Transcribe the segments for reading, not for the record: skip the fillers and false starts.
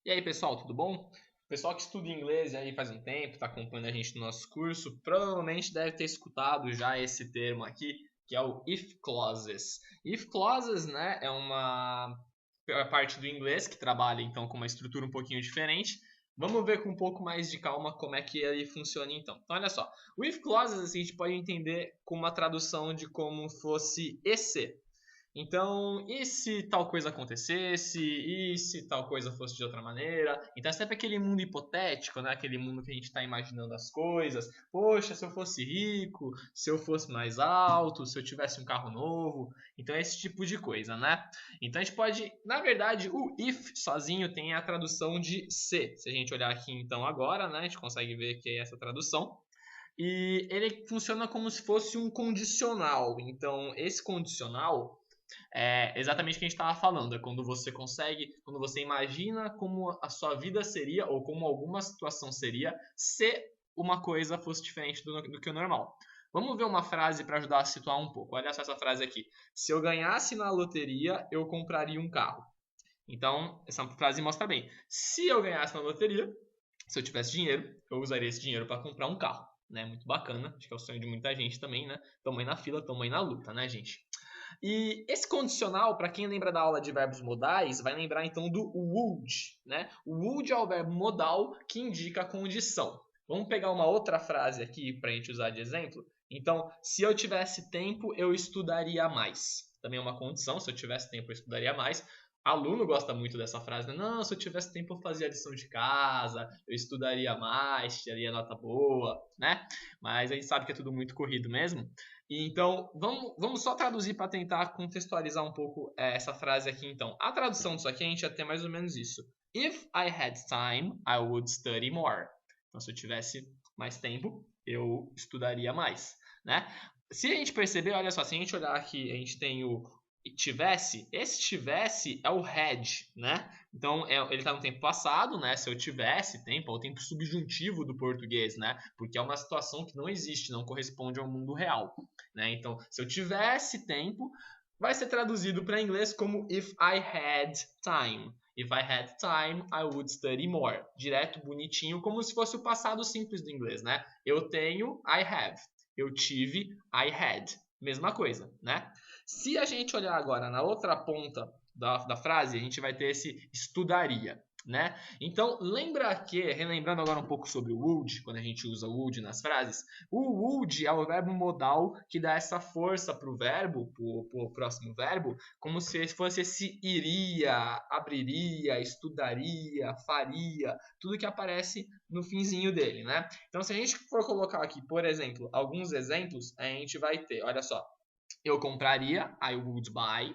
E aí, pessoal, tudo bom? Pessoal que estuda inglês aí faz um tempo, está acompanhando a gente no nosso curso, provavelmente deve ter escutado já esse termo aqui, que é o if clauses. If clauses, né, é parte do inglês que trabalha então com uma estrutura um pouquinho diferente. Vamos ver com um pouco mais de calma como é que ele funciona então. Então, olha só, o if clauses assim, a gente pode entender com uma tradução de como fosse e se. Então, e se tal coisa acontecesse? E se tal coisa fosse de outra maneira? Então é sempre aquele mundo hipotético, né? Aquele mundo que a gente está imaginando as coisas. Poxa, se eu fosse rico, se eu fosse mais alto, se eu tivesse um carro novo. Então é esse tipo de coisa, né? Então a gente pode, na verdade, o if sozinho tem a tradução de se. Se a gente olhar aqui então agora, né? A gente consegue ver que é essa tradução. E ele funciona como se fosse um condicional. Então, esse condicional é exatamente o que a gente estava falando. É quando você consegue, quando você imagina como a sua vida seria ou como alguma situação seria se uma coisa fosse diferente do que o normal. Vamos ver uma frase para ajudar a situar um pouco. Olha só essa frase aqui. Se eu ganhasse na loteria, eu compraria um carro. Então, essa frase mostra bem. Se eu ganhasse na loteria, se eu tivesse dinheiro, eu usaria esse dinheiro para comprar um carro. Né? Muito bacana. Acho que é o sonho de muita gente também, né? Tamo aí na fila, tamo aí na luta, né, gente? E esse condicional, para quem lembra da aula de verbos modais, vai lembrar então do would, né? O would é o verbo modal que indica a condição. Vamos pegar uma outra frase aqui para a gente usar de exemplo. Então, se eu tivesse tempo, eu estudaria mais. Também é uma condição, se eu tivesse tempo, eu estudaria mais. Aluno gosta muito dessa frase, né? Não, se eu tivesse tempo, eu fazia a lição de casa, eu estudaria mais, tiraria nota boa, né? Mas a gente sabe que é tudo muito corrido mesmo. Então, vamos só traduzir para tentar contextualizar um pouco essa frase aqui, então. A tradução disso aqui, a gente ia ter mais ou menos isso. If I had time, I would study more. Então, se eu tivesse mais tempo, eu estudaria mais, né? Se a gente perceber, olha só, se a gente olhar aqui, a gente tem o tivesse, esse tivesse é o had, né? Então, ele está no tempo passado, né? Se eu tivesse tempo, é o tempo subjuntivo do português, né? Porque é uma situação que não existe, não corresponde ao mundo real, né? Então, se eu tivesse tempo, vai ser traduzido para inglês como if I had time. If I had time, I would study more. Direto, bonitinho, como se fosse o passado simples do inglês, né? Eu tenho, I have. Eu tive, I had. Mesma coisa, né? Se a gente olhar agora na outra ponta da frase, a gente vai ter esse estudaria, né? Então, lembra que, relembrando agora um pouco sobre o would, quando a gente usa would nas frases, o would é o verbo modal que dá essa força para o verbo, para o próximo verbo, como se fosse esse iria, abriria, estudaria, faria, tudo que aparece no finzinho dele, né? Então, se a gente for colocar aqui, por exemplo, alguns exemplos, a gente vai ter, olha só, eu compraria, I would buy.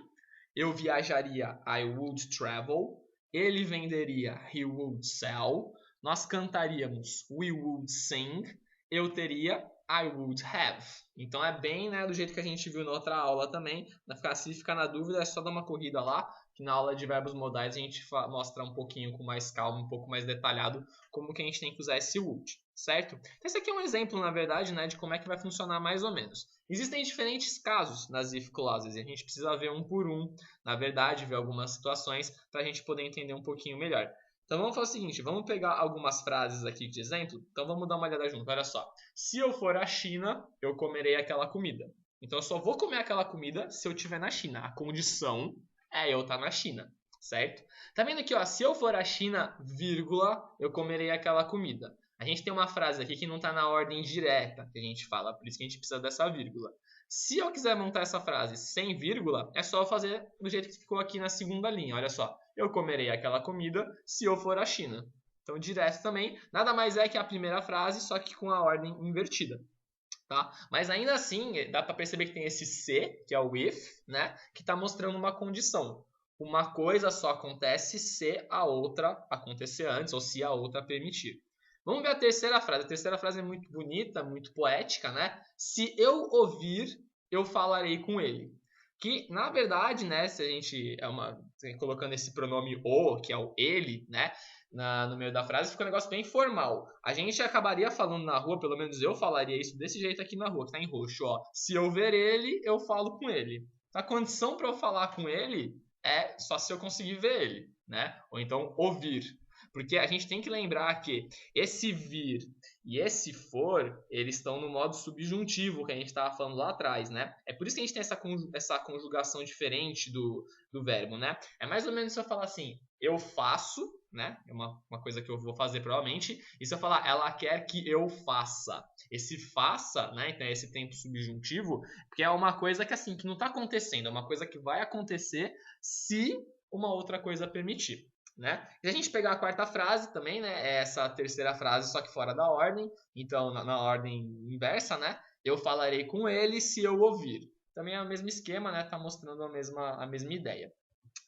Eu viajaria, I would travel. Ele venderia, he would sell. Nós cantaríamos, we would sing. Eu teria, I would have. Então é bem, né, do jeito que a gente viu na outra aula também. Se ficar na dúvida, é só dar uma corrida lá, que na aula de verbos modais a gente mostra um pouquinho com mais calma, um pouco mais detalhado como que a gente tem que usar esse would, certo? Então, esse aqui é um exemplo, na verdade, né, de como é que vai funcionar mais ou menos. Existem diferentes casos nas if clauses e a gente precisa ver um por um, na verdade, ver algumas situações para a gente poder entender um pouquinho melhor. Então vamos fazer o seguinte, vamos pegar algumas frases aqui de exemplo, então vamos dar uma olhada junto, olha só. Se eu for à China, eu comerei aquela comida. Então eu só vou comer aquela comida se eu estiver na China. A condição é eu estar na China, certo? Tá vendo aqui, ó, se eu for à China, vírgula, eu comerei aquela comida. A gente tem uma frase aqui que não está na ordem direta que a gente fala, por isso que a gente precisa dessa vírgula. Se eu quiser montar essa frase sem vírgula, é só fazer do jeito que ficou aqui na segunda linha. Olha só, eu comerei aquela comida se eu for à China. Então, direto também, nada mais é que a primeira frase, só que com a ordem invertida. Tá? Mas ainda assim, dá para perceber que tem esse se, que é o if, né? Que está mostrando uma condição. Uma coisa só acontece se a outra acontecer antes, ou se a outra permitir. Vamos ver a terceira frase. A terceira frase é muito bonita, muito poética, né? Se eu ouvir, eu falarei com ele. Que, na verdade, né, se a gente colocando esse pronome o, que é o ele, né, no meio da frase, fica um negócio bem formal. A gente acabaria falando na rua, pelo menos eu falaria isso desse jeito aqui na rua, que tá em roxo, ó. Se eu ver ele, eu falo com ele. A condição para eu falar com ele é só se eu conseguir ver ele, né? Ou então ouvir. Porque a gente tem que lembrar que esse vir e esse for, eles estão no modo subjuntivo que a gente estava falando lá atrás, né? É por isso que a gente tem essa conjugação diferente do verbo, né? É mais ou menos se eu falar assim, eu faço, né? É uma coisa que eu vou fazer provavelmente. E se eu falar, ela quer que eu faça. Esse faça, né? Então é esse tempo subjuntivo, porque é uma coisa que assim, que não está acontecendo, é uma coisa que vai acontecer se uma outra coisa permitir. Né? E a gente pegar a quarta frase também, né? É essa terceira frase, só que fora da ordem. Então, na ordem inversa, né? Eu falarei com ele se eu ouvir. Também é o mesmo esquema, né? Tá mostrando a mesma ideia.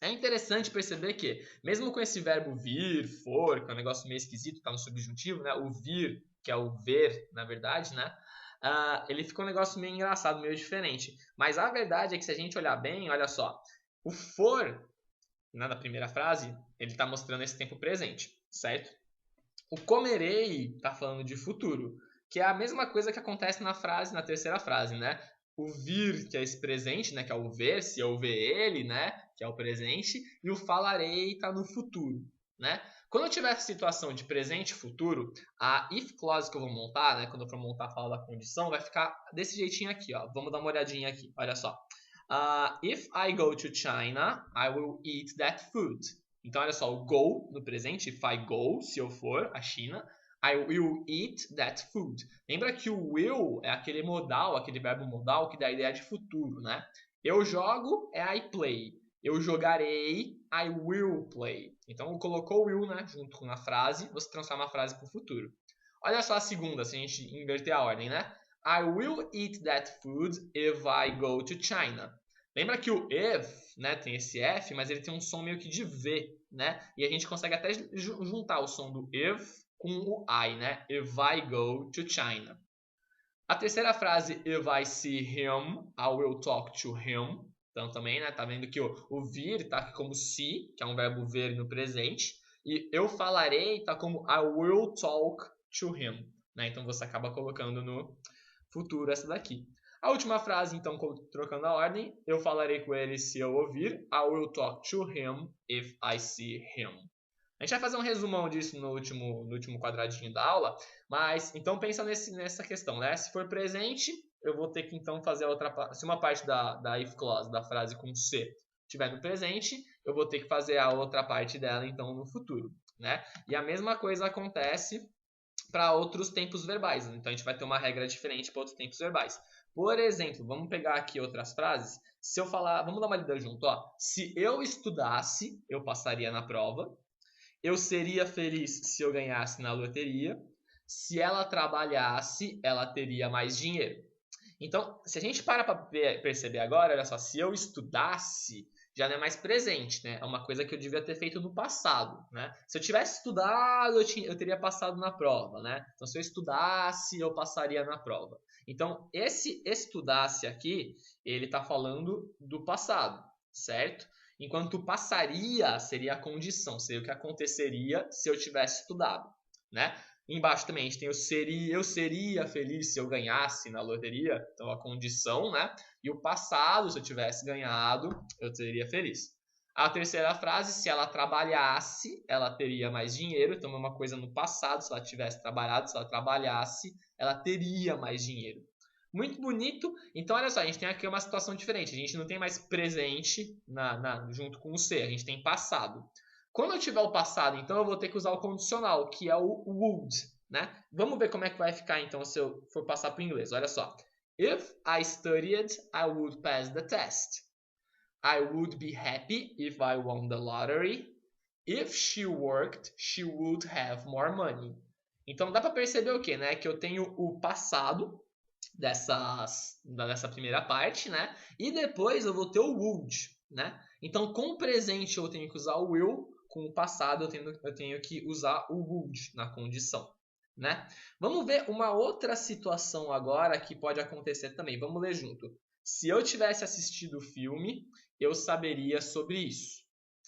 É interessante perceber que, mesmo com esse verbo vir, for, que é um negócio meio esquisito, tá no subjuntivo, né? O vir, que é o ver, na verdade, né? Ele fica um negócio meio engraçado, meio diferente. Mas a verdade é que se a gente olhar bem, olha só, o for, na primeira frase, ele está mostrando esse tempo presente, certo? O comerei está falando de futuro, que é a mesma coisa que acontece na terceira frase, né? O vir, que é esse presente, né? Que é o ver, se eu ver ele, né? Que é o presente, e o falarei está no futuro, né? Quando eu tiver situação de presente e futuro, a if clause que eu vou montar, né? Quando eu for montar a fala da condição, vai ficar desse jeitinho aqui, ó. Vamos dar uma olhadinha aqui, olha só. If I go to China, I will eat that food. Então, olha só, o go no presente, if I go, se eu for à China, I will eat that food. Lembra que o will é aquele modal, aquele verbo modal que dá a ideia de futuro, né? Eu jogo é I play. Eu jogarei, I will play. Então, colocou o will, né, junto com a frase, você transforma a frase para o futuro. Olha só a segunda, se a gente inverter a ordem, né? I will eat that food if I go to China. Lembra que o if, né, tem esse F, mas ele tem um som meio que de V, né? E a gente consegue até juntar o som do if com o I, né? If I go to China. A terceira frase, if I see him, I will talk to him. Então também, né, tá vendo que o vir tá aqui como se, que é um verbo ver no presente. E eu falarei tá como I will talk to him. Né? Então você acaba colocando no futuro essa daqui. A última frase, então, trocando a ordem, eu falarei com ele se eu ouvir. I will talk to him if I see him. A gente vai fazer um resumão disso no último quadradinho da aula, mas então pensa nessa questão, né? Se for presente, eu vou ter que então fazer a outra, se uma parte da if clause, da frase com se, estiver no presente, eu vou ter que fazer a outra parte dela então no futuro, né? E a mesma coisa acontece para outros tempos verbais, né? Então a gente vai ter uma regra diferente para outros tempos verbais. Por exemplo, vamos pegar aqui outras frases. Se eu falar, vamos dar uma lida junto, ó. Se eu estudasse, eu passaria na prova. Eu seria feliz se eu ganhasse na loteria. Se ela trabalhasse, ela teria mais dinheiro. Então, se a gente para perceber agora, olha só, se eu estudasse, já não é mais presente, né? É uma coisa que eu devia ter feito no passado, né? Se eu tivesse estudado, eu teria passado na prova, né? Então, se eu estudasse, eu passaria na prova. Então, esse estudasse aqui, ele está falando do passado, certo? Enquanto passaria seria a condição, seria o que aconteceria se eu tivesse estudado, né? Embaixo também a gente tem eu seria feliz se eu ganhasse na loteria, então a condição, né? E o passado, se eu tivesse ganhado, eu seria feliz. A terceira frase, se ela trabalhasse, ela teria mais dinheiro, então é uma coisa no passado, se ela tivesse trabalhado, se ela trabalhasse, ela teria mais dinheiro. Muito bonito. Então, olha só, a gente tem aqui uma situação diferente. A gente não tem mais presente junto com o ser, a gente tem passado. Quando eu tiver o passado, então eu vou ter que usar o condicional, que é o would, né? Vamos ver como é que vai ficar, então, se eu for passar para o inglês. Olha só. If I studied, I would pass the test. I would be happy if I won the lottery. If she worked, she would have more money. Então, dá para perceber o quê, né? Que eu tenho o passado dessa primeira parte, né? E depois eu vou ter o would, né? Então, com o presente eu tenho que usar o will, com o passado eu tenho que usar o would na condição, né? Vamos ver uma outra situação agora que pode acontecer também. Vamos ler junto. Se eu tivesse assistido o filme, eu saberia sobre isso,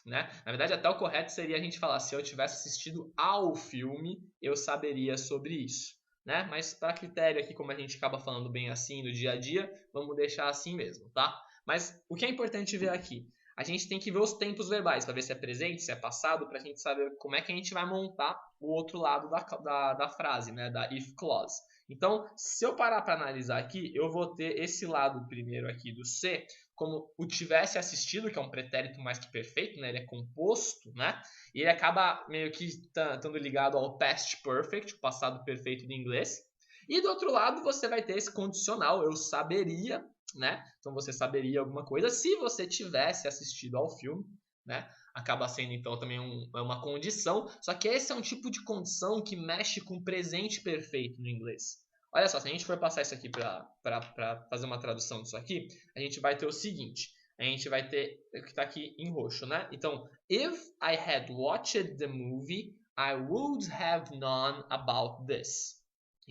né? Na verdade, até o correto seria a gente falar: se eu tivesse assistido ao filme, eu saberia sobre isso, né? Mas para critério aqui, como a gente acaba falando bem assim no dia a dia, vamos deixar assim mesmo, tá? Mas o que é importante ver aqui? a gente tem que ver os tempos verbais, para ver se é presente, se é passado, para a gente saber como é que a gente vai montar o outro lado da frase, né, da if clause. Então, se eu parar para analisar aqui, eu vou ter esse lado primeiro aqui do C, como o tivesse assistido, que é um pretérito mais que perfeito, né? Ele é composto, né? E ele acaba meio que estando ligado ao past perfect, o passado perfeito do inglês. E do outro lado, você vai ter esse condicional, eu saberia, né? Então você saberia alguma coisa se você tivesse assistido ao filme, né? Acaba sendo então também uma condição, só que esse é um tipo de condição que mexe com o presente perfeito no inglês. Olha só, se a gente for passar isso aqui para fazer uma tradução disso aqui, a gente vai ter o seguinte, a gente vai ter o que está aqui em roxo, né? Então, if I had watched the movie, I would have known about this.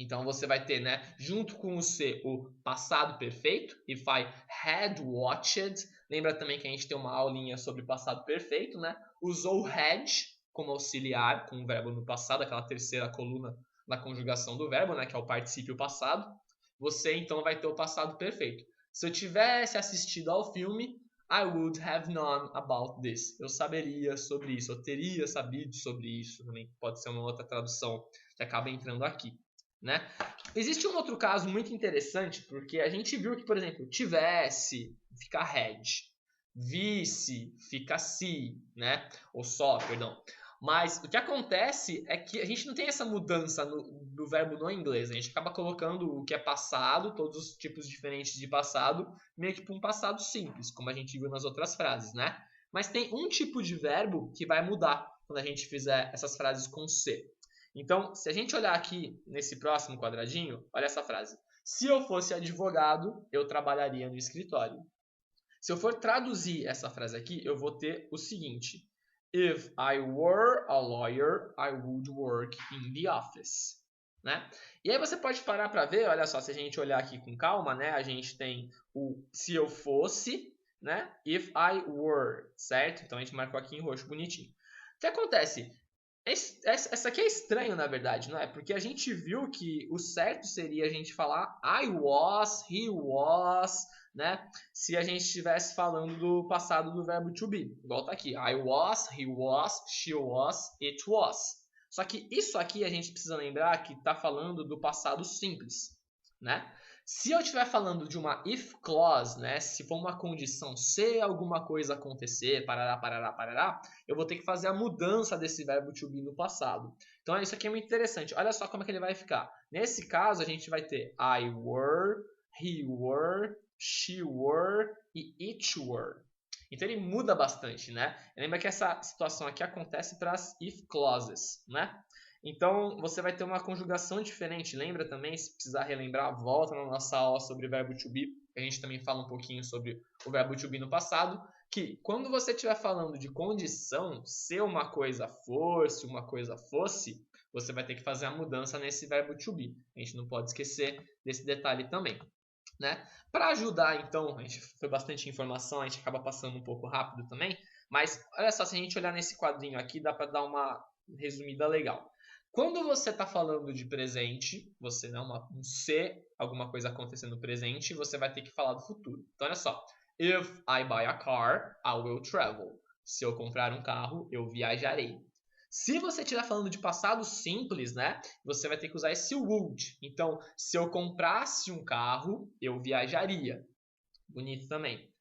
Então você vai ter, né, junto com o C, o passado perfeito, if I had watched. Lembra também que a gente tem uma aulinha sobre passado perfeito, né? Usou had como auxiliar com o verbo no passado, aquela terceira coluna na conjugação do verbo, né, que é o particípio passado. Você então vai ter o passado perfeito. Se eu tivesse assistido ao filme, I would have known about this. Eu saberia sobre isso, eu teria sabido sobre isso. Também pode ser uma outra tradução que acaba entrando aqui, né? Existe um outro caso muito interessante, porque a gente viu que, por exemplo, tivesse, fica had, visse, fica se, né? Ou só, perdão. Mas o que acontece é que a gente não tem essa mudança do verbo no inglês. A gente acaba colocando o que é passado, todos os tipos diferentes de passado, meio que para um passado simples, como a gente viu nas outras frases, né? Mas tem um tipo de verbo que vai mudar quando a gente fizer essas frases com C. Então, se a gente olhar aqui nesse próximo quadradinho, olha essa frase. Se eu fosse advogado, eu trabalharia no escritório. Se eu for traduzir essa frase aqui, eu vou ter o seguinte. If I were a lawyer, I would work in the office. Né? E aí você pode parar para ver, olha só, se a gente olhar aqui com calma, né? A gente tem o se eu fosse, né? If I were, certo? Então a gente marcou aqui em roxo bonitinho. O que acontece? Essa aqui é estranho, na verdade, não é? Porque a gente viu que o certo seria a gente falar I was, he was, né? Se a gente estivesse falando do passado do verbo to be. Igual tá aqui. I was, he was, she was, it was. Só que isso aqui a gente precisa lembrar que está falando do passado simples, né? Se eu estiver falando de uma if clause, né, se for uma condição, se alguma coisa acontecer, parará, parará, parará, eu vou ter que fazer a mudança desse verbo to be no passado. Então isso aqui é muito interessante. Olha só como é que ele vai ficar. Nesse caso, a gente vai ter I were, he were, she were e it were. Então ele muda bastante, né? Lembra que essa situação aqui acontece para as if clauses, né? Então, você vai ter uma conjugação diferente. Lembra também, se precisar relembrar, volta na nossa aula sobre o verbo to be. A gente também fala um pouquinho sobre o verbo to be no passado. Que quando você estiver falando de condição, se uma coisa for, se uma coisa fosse, você vai ter que fazer a mudança nesse verbo to be. A gente não pode esquecer desse detalhe também. Né? Para ajudar, então, a gente foi bastante informação, a gente acaba passando um pouco rápido também. Mas olha só, se a gente olhar nesse quadrinho aqui, dá para dar uma resumida legal. Quando você está falando de presente, você não um se, alguma coisa acontecendo no presente, você vai ter que falar do futuro. Então, olha só. If I buy a car, I will travel. Se eu comprar um carro, eu viajarei. Se você estiver falando de passado simples, né, você vai ter que usar esse would. Então, se eu comprasse um carro, eu viajaria. Bonito também.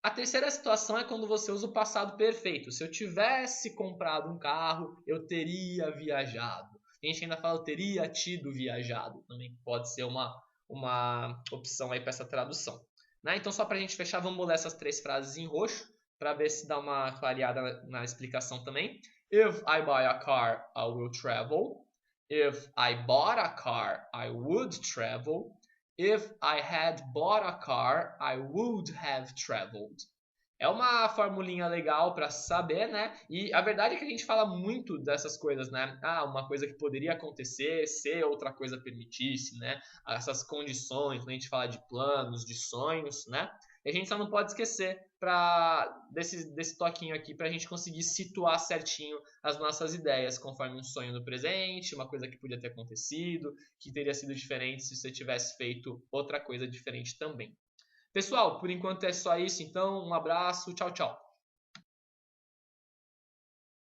A terceira situação é quando você usa o passado perfeito. Se eu tivesse comprado um carro, eu teria viajado. Tem gente que ainda fala eu teria tido viajado. Também pode ser uma opção aí para essa tradução. Né? Então, só para a gente fechar, vamos ler essas três frases em roxo para ver se dá uma clareada na explicação também. If I buy a car, I will travel. If I bought a car, I would travel. If I had bought a car, I would have traveled. É uma formulinha legal para saber, né? E a verdade é que a gente fala muito dessas coisas, né? Ah, uma coisa que poderia acontecer se outra coisa permitisse, né? Essas condições, quando a gente fala de planos, de sonhos, né? E a gente só não pode esquecer desse toquinho aqui para a gente conseguir situar certinho as nossas ideias, conforme um sonho no presente, uma coisa que podia ter acontecido, que teria sido diferente se você tivesse feito outra coisa diferente também. Pessoal, por enquanto é só isso, então um abraço, tchau, tchau.